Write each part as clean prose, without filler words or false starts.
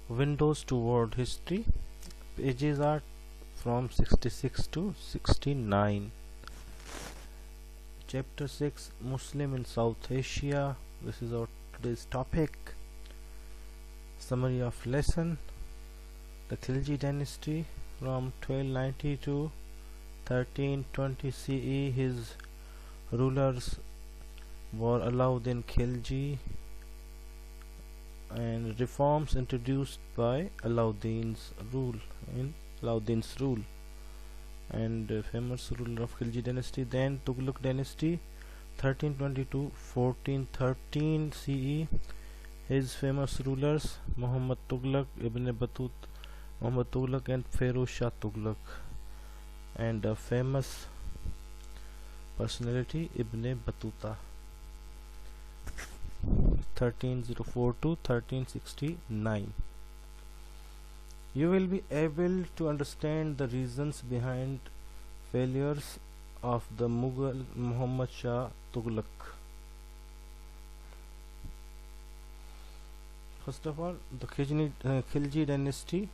Windows to World History. Pages are from 66 to 69. Chapter 6, Muslim in South Asia. This is our today's topic. Summary of lesson. The Khilji dynasty from 1290 to 1320 CE. His rulers were Alauddin Khilji, and reforms introduced by Alauddin's rule and famous ruler of Khilji dynasty. Then Tughlaq dynasty 1320 to 1413 CE. His famous rulers Muhammad Tughlaq, Ibn Muhammad Tughlaq and Feroz Shah Tughlaq, and a famous personality Ibn Battuta 1304 to 1369. You will be able to understand the reasons behind failures of the Mughal Muhammad Shah Tughlaq. First of all, the Khilji dynasty.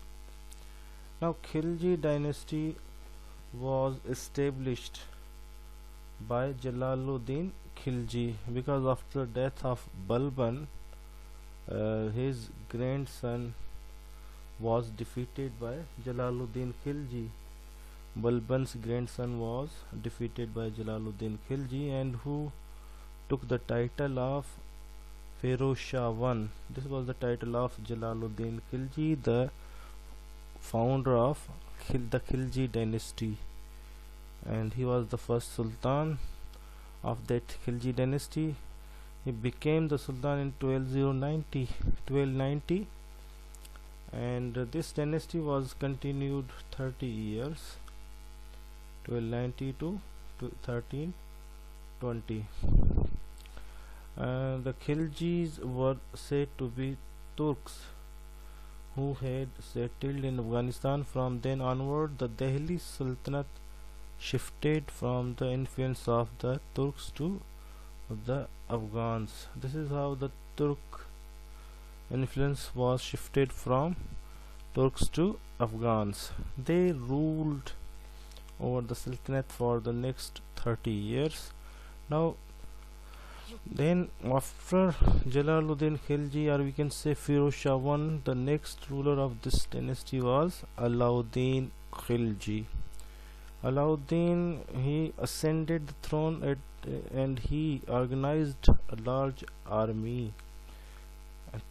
Now, Khilji dynasty was established by Jalaluddin Khilji because after death of Balban, his grandson was defeated by Jalaluddin Khilji. Balban's grandson was defeated by Jalaluddin Khilji, and who took the title of Feroz Shah I. This was the title of Jalaluddin Khilji, the founder of the Khilji dynasty, and he was the first sultan of that Khilji dynasty. He became the sultan in 1290, and this dynasty was continued 30 years, 1290 to 1320. The Khiljis were said to be Turks who had settled in Afghanistan. From then onward, the Delhi Sultanate shifted from the influence of the Turks to the Afghans. This is how the Turk influence was shifted from Turks to Afghans. They ruled over the Sultanate for the next 30 years. Now, then after Jalaluddin Khilji, or we can say Feroz Shah I, the next ruler of this dynasty was Alauddin Khilji. Alauddin, he ascended the throne and he organized a large army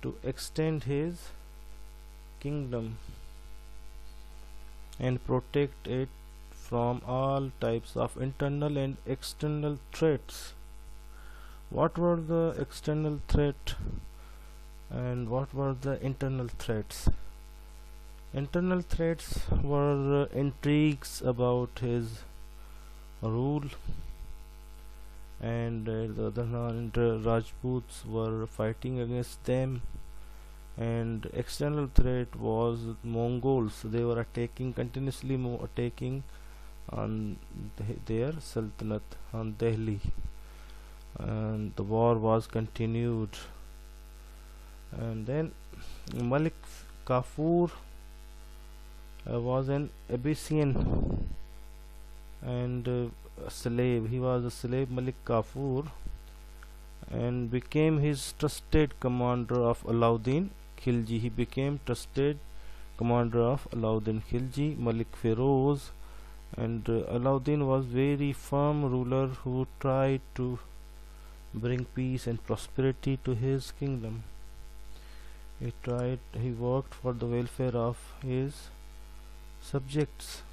to extend his kingdom and protect it from all types of internal and external threats. What were the external threat and what were the internal threats? Internal threats were intrigues about his rule, and the other Rajputs were fighting against them. And external threat was Mongols. They were continuously attacking on their Sultanate, on Delhi, and the war was continued. And then Malik Kafur was an Abyssinian and a slave. He was a slave, Malik Kafur, and became his trusted commander of Alauddin Khilji. He became trusted commander of Alauddin Khilji, Malik Feroz, and Alauddin was very firm ruler who tried to bring peace and prosperity to his kingdom. He worked for the welfare of his subjects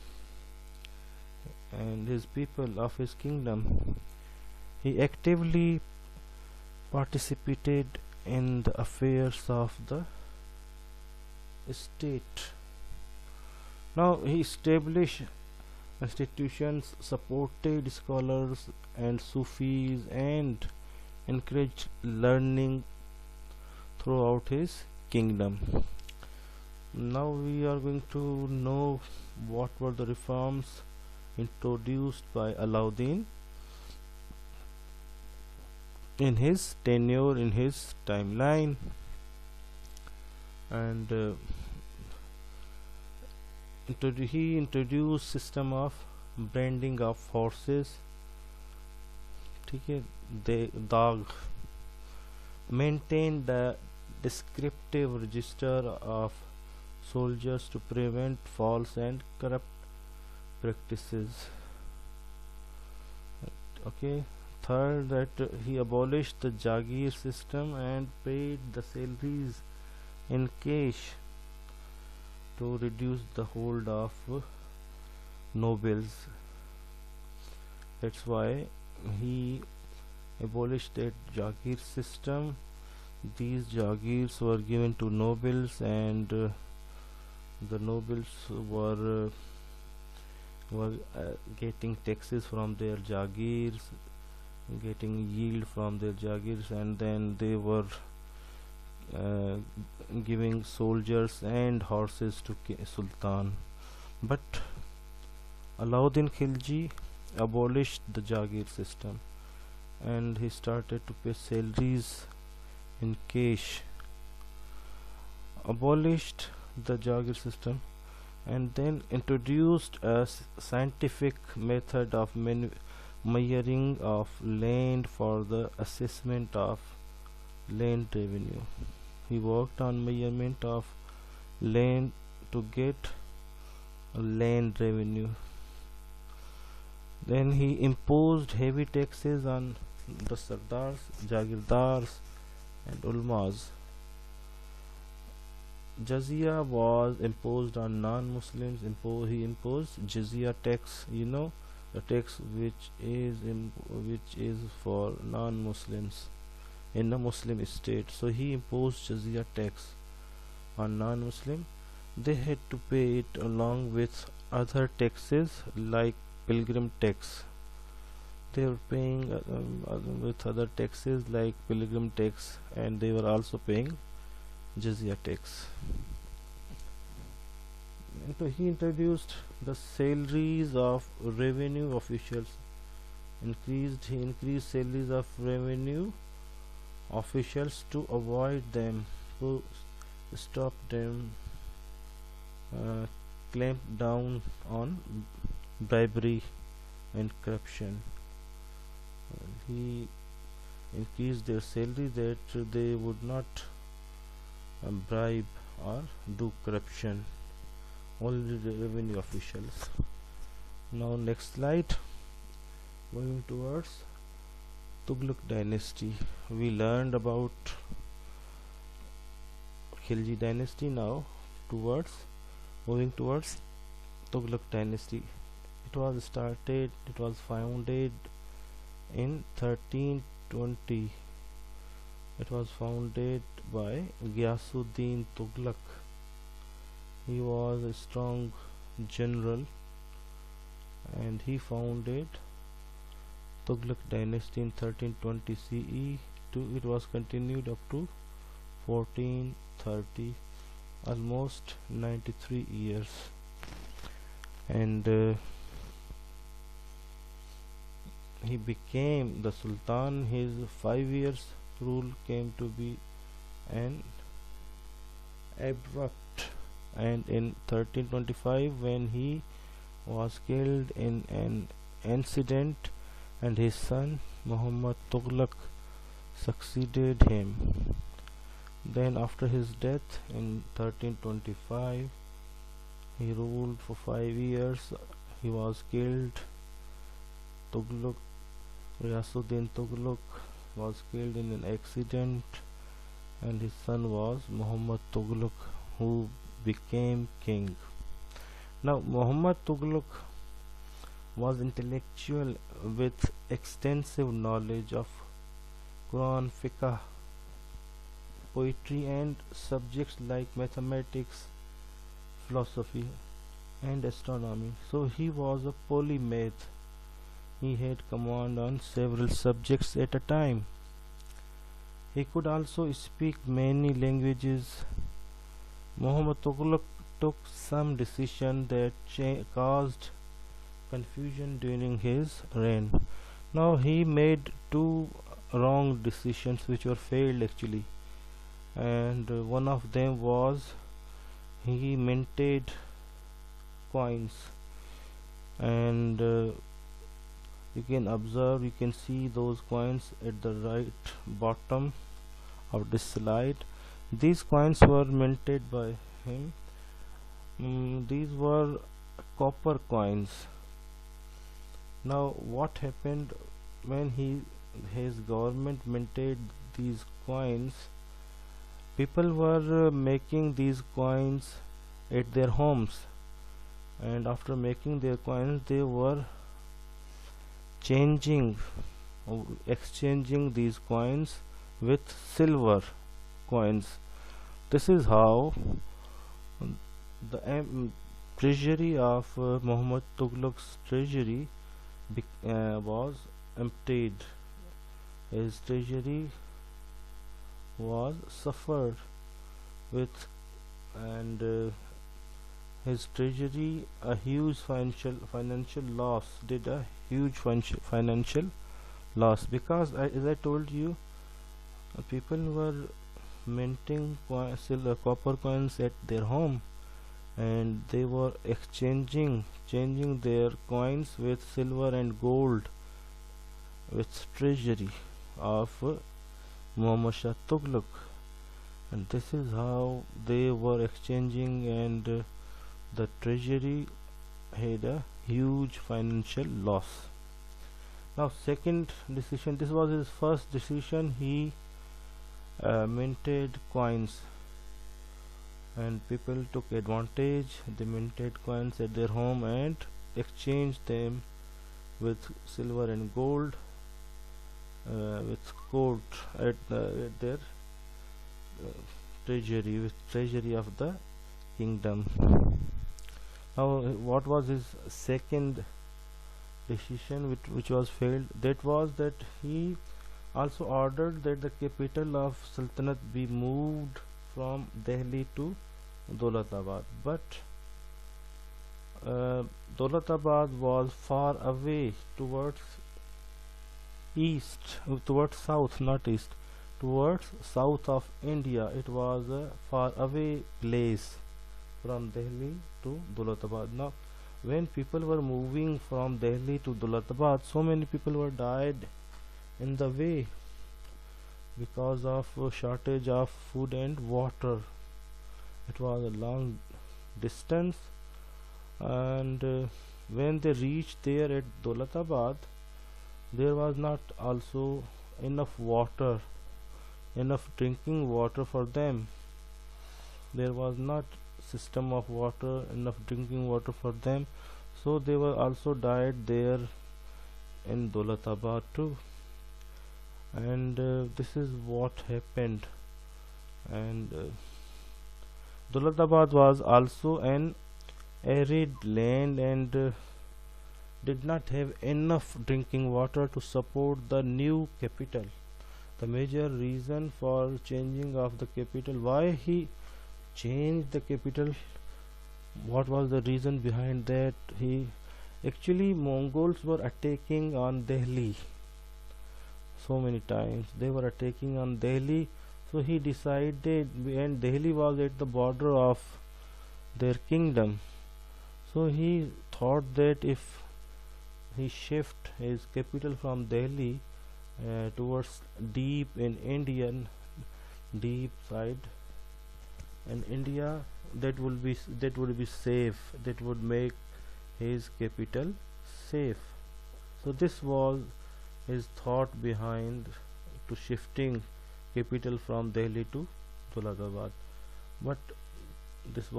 and his people of his kingdom. He actively participated in the affairs of the state. Now he established institutions, supported scholars and Sufis, and encouraged learning throughout his kingdom. Now we are going to know what were the reforms introduced by Alauddin in his tenure, in his timeline. and he introduced system of branding of horses. ठीक है, they dog maintained the descriptive register of soldiers to prevent false and corrupt practices. Okay, third, that he abolished the Jagir system and paid the salaries in cash to reduce the hold of nobles. That's why he abolished that Jagir system. These Jagirs were given to nobles, and the nobles were getting taxes from their Jagirs, getting yield from their Jagirs, and then they were giving soldiers and horses to Sultan. But Alauddin Khilji abolished the Jagir system, and he started to pay salaries in cash. Abolished the Jagir system and then introduced a scientific method of measuring of land for the assessment of land revenue. He worked on measurement of land to get land revenue. Then he imposed heavy taxes on the Sardars, Jagirdars and Ulmas. Jizya was imposed on non-Muslims. He imposed jizya tax, the tax which is for non-Muslims in a Muslim state. So he imposed jizya tax on non-Muslim. They had to pay it along with other taxes like pilgrim tax. They were paying with other taxes like pilgrim tax, and they were also paying jizya tax. And so he introduced the salaries of revenue officials. He increased salaries of revenue officials to avoid them, to stop them, clamp down on bribery and corruption. He increased their salary that they would not bribe or do corruption, only the revenue officials. Now next slide, moving towards Tughlaq dynasty. We learned about Khilji dynasty. Now moving towards Tughlaq dynasty. It was founded in 1320. It was founded by Ghiyasuddin Tughlaq. He was a strong general, and he founded Tughlaq dynasty in 1320 CE. It was continued up to 1430, almost 93 years. And he became the Sultan. His 5 years rule came to be an abrupt, and in 1325, when he was killed in an incident, and his son Muhammad Tughlaq succeeded him. Then after his death in 1325, he ruled for 5 years. He was killed. Ghiyasuddin Tughlaq was killed in an accident, and his son was Muhammad Tughlaq, who became king. Now Muhammad Tughlaq was intellectual with extensive knowledge of Quran, fiqh, poetry and subjects like mathematics, philosophy and astronomy. So he was a polymath. He had command on several subjects at a time. He could also speak many languages. Muhammad Tughlaq took some decision that caused confusion during his reign. Now he made two wrong decisions which were failed actually. and one of them was he minted coins, and you can observe, you can see those coins at the right bottom of this slide. These coins were minted by him. These were copper coins. Now what happened when his government minted these coins? People were making these coins at their homes, and after making their coins they were changing exchanging these coins with silver coins. This is how the treasury of Muhammad Tughlaq's treasury was emptied. His treasury was suffered with, and his treasury a huge financial loss, did a huge financial loss, because as I told you, people were minting copper coins at their home, and they were changing their coins with silver and gold, with treasury of Muhammad Shah Tughlaq. And this is how they were exchanging, and the treasury had a huge financial loss. Now second decision, this was his first decision. He minted coins, and people took advantage. They minted coins at their home and exchanged them with silver and gold, with court at their treasury, with treasury of the kingdom. Now what was his second decision which was failed? That was that he also ordered that the capital of Sultanate be moved from Delhi to Dawlatabad, but Dawlatabad was far away towards east, towards south, not east, towards south of India. It was a far away place from Delhi to Dawlatabad. Now when people were moving from Delhi to Dawlatabad, so many people were died in the way because of shortage of food and water. It was a long distance, and when they reached there at Dawlatabad, there was not also enough water, enough drinking water for them. There was not system of water, enough drinking water for them, so they were also died there in Dawlatabad too. And this is what happened. And Dawlatabad was also an arid land, and did not have enough drinking water to support the new capital. The major reason for changing of the capital, why he changed the capital, what was the reason behind that? He actually, Mongols were attacking on Delhi so many times. They were attacking on Delhi, so he decided, and Delhi was at the border of their kingdom, so he thought that if he shift his capital from Delhi towards deep in Indian deep side in India, that would be safe, that would make his capital safe. So this was his thought behind to shifting capital from Delhi to Dawlatabad, but this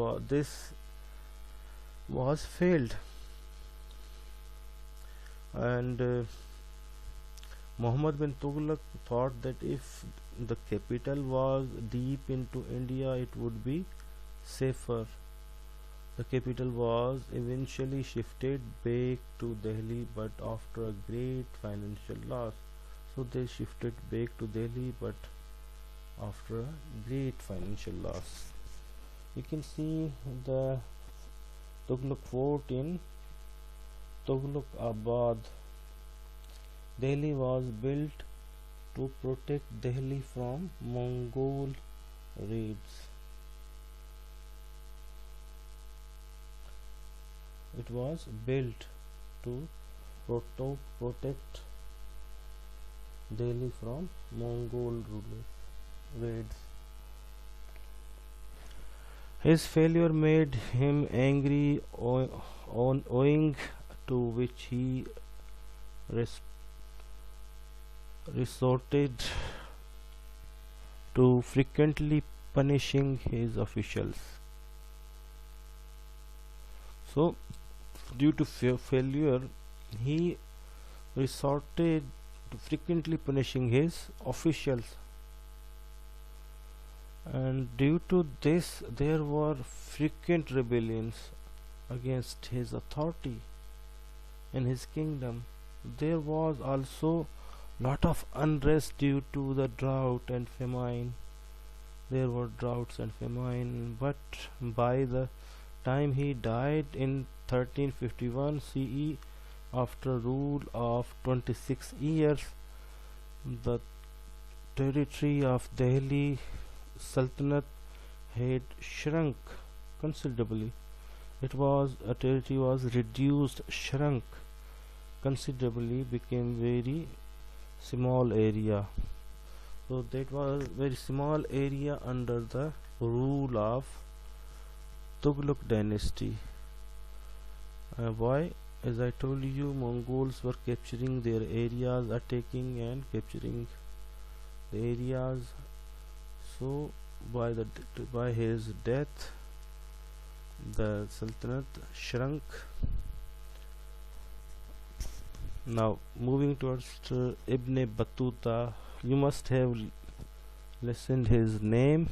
was failed. And Muhammad bin Tughlaq thought that if the capital was deep into India, it would be safer. The capital was eventually shifted back to Delhi, but after a great financial loss. So they shifted back to Delhi, but after a great financial loss. You can see the Tughlaq fort in Tughlaq. Delhi was built to protect Delhi from Mongol reads. It was built to protect Delhi from Mongol raids. His failure made him angry, owing to which he res resorted to frequently punishing his officials. So, due to failure, he resorted to frequently punishing his officials, and due to this, there were frequent rebellions against his authority in his kingdom. There was also lot of unrest due to the drought and famine. There were droughts and famine, but by the time he died in 1351 CE, after rule of 26 years, the territory of Delhi Sultanate had shrunk considerably. Territory was reduced, shrunk considerably, became very small area. So that was very small area under the rule of Tughlaq dynasty. Why? As I told you, Mongols were capturing their areas, attacking and capturing the areas. So by his death, the Sultanate shrunk. Now moving towards Ibn Battuta, you must have listened his name.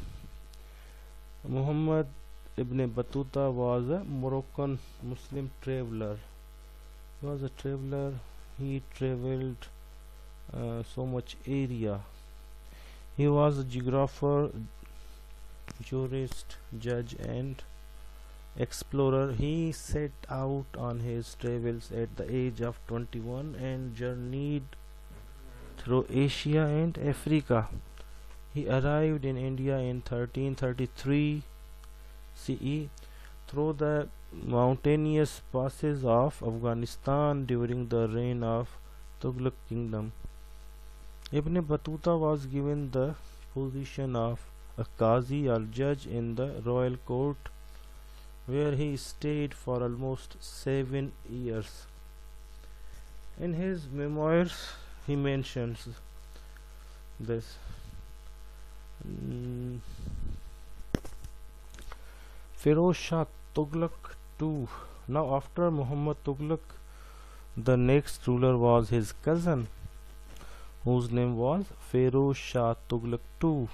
Muhammad Ibn Battuta was a Moroccan Muslim traveler. He was a traveler. He traveled so much area. He was a geographer, jurist, judge and explorer. He set out on his travels at the age of 21 and journeyed through Asia and Africa. He arrived in India in 1333 CE through the mountainous passes of Afghanistan during the reign of Tughlaq kingdom. Ibn Battuta was given the position of a Qazi or judge in the royal court, where he stayed for almost 7 years. In his memoirs, he mentions this. Feroz Shah Tughlaq II. Now, after Muhammad Tughlaq, the next ruler was his cousin, whose name was Feroz Shah Tughlaq II,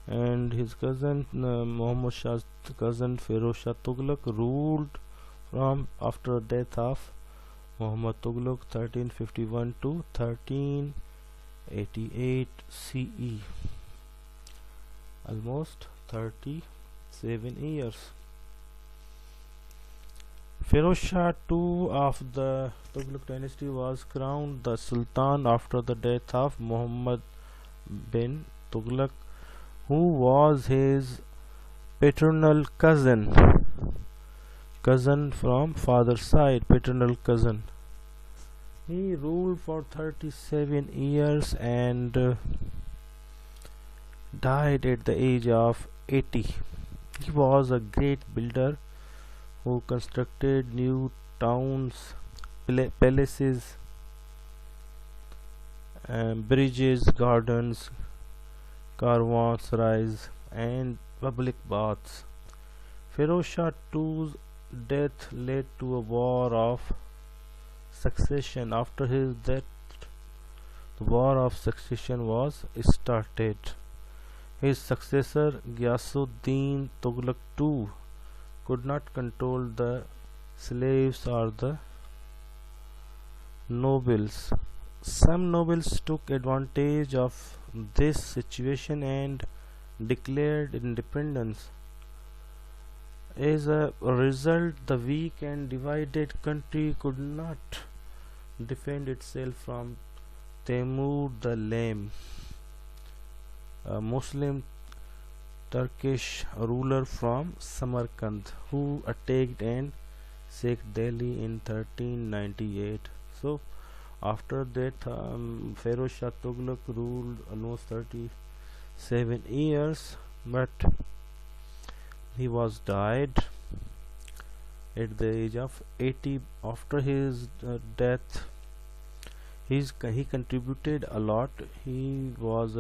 and his cousin Muhammad Shah's cousin Feroz Shah Tughlaq ruled from after death of Muhammad Tughlaq 1351 to 1388 CE, almost 37 years. Feroz Shah II of the Tughlaq dynasty was crowned the Sultan after the death of Muhammad bin Tughlaq, who was his paternal cousin from father's side, paternal cousin. He ruled for 37 years and died at the age of 80. He was a great builder who constructed new towns, palaces, bridges, gardens, caravanserais and public baths. Feroz Shah II's death led to a war of succession. After his death, the war of succession was started. His successor Ghiyasuddin Tughlaq II could not control the slaves or the nobles. Some nobles took advantage of this situation and declared independence. As a result, the weak and divided country could not defend itself from Temur the Lame, a Muslim Turkish ruler from Samarkand who attacked and sacked Delhi in 1398. So after that, Pharaoh Shah Tughlaq ruled almost 37 years, but he was died at the age of 80. After his death, he contributed a lot. He was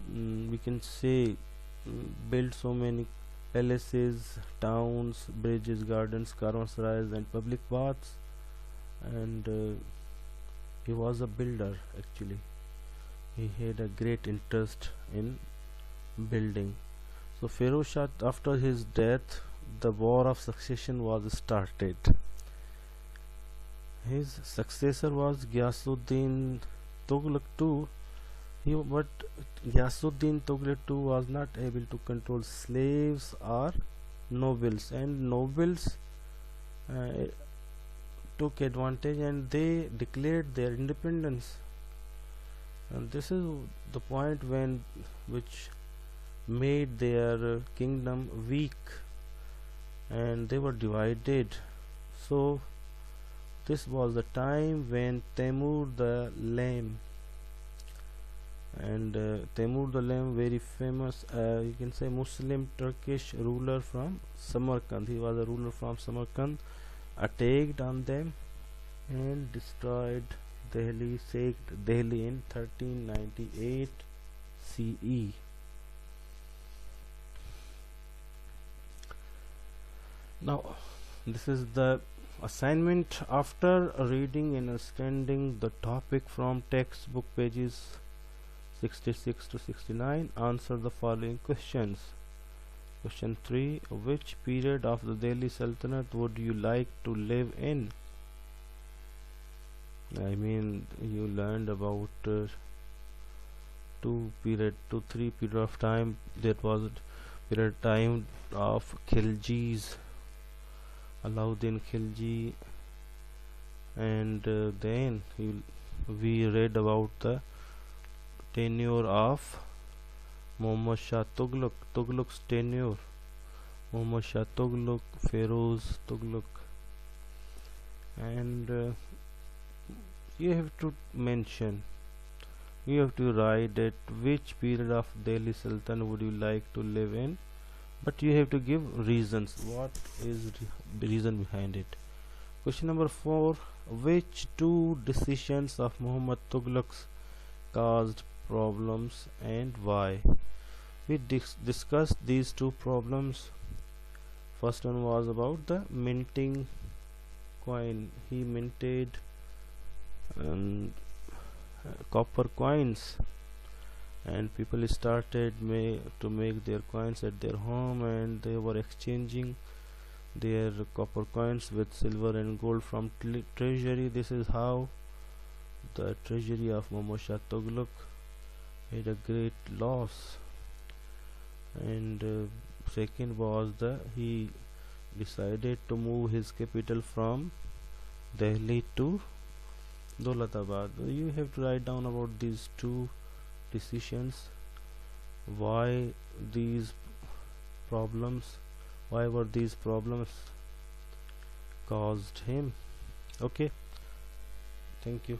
we can say built so many palaces, towns, bridges, gardens, caravanserais, and public baths, and he was a builder actually. He had a great interest in building. So Pharaoh Shah, after his death, the war of succession was started. His successor was Ghiyasuddin Tughlaq II. But Ghiyasuddin Tughlaq II was not able to control slaves or nobles, and nobles uh, took advantage and they declared their independence. And this is the point when which made their kingdom weak, and they were divided. So this was the time when Temur the Lame, and Temur the Lame, very famous, you can say Muslim Turkish ruler from Samarkand. He was a ruler from Samarkand, attacked on them and destroyed Delhi, sacked Delhi in 1398 CE. Now this is the assignment. After reading and understanding the topic from textbook pages 66 to 69, answer the following questions. Question 3. Which period of the Delhi Sultanate would you like to live in? I mean, you learned about two, three period of time. There was a period time of Khiljis, Alauddin Khilji, and then we read about the tenure of Muhammad Shah Tughlaq, Tughlaq's tenure, Muhammad Shah Tughlaq, Feroz Tughlaq, and you have to mention, you have to write at which period of Delhi Sultan would you like to live in, but you have to give reasons. What is the reason behind it? Question number 4. Which two decisions of Muhammad Tughlaq's caused problems and why? We discussed these two problems. First one was about the minting coin. He minted copper coins, and people started to make their coins at their home, and they were exchanging their copper coins with silver and gold from treasury. This is how the treasury of Muhammad Shah Tughlaq had a great loss. And second was he decided to move his capital from Delhi to Dolatabad. You have to write down about these two decisions, why these problems, why were these problems caused him. Okay, thank you.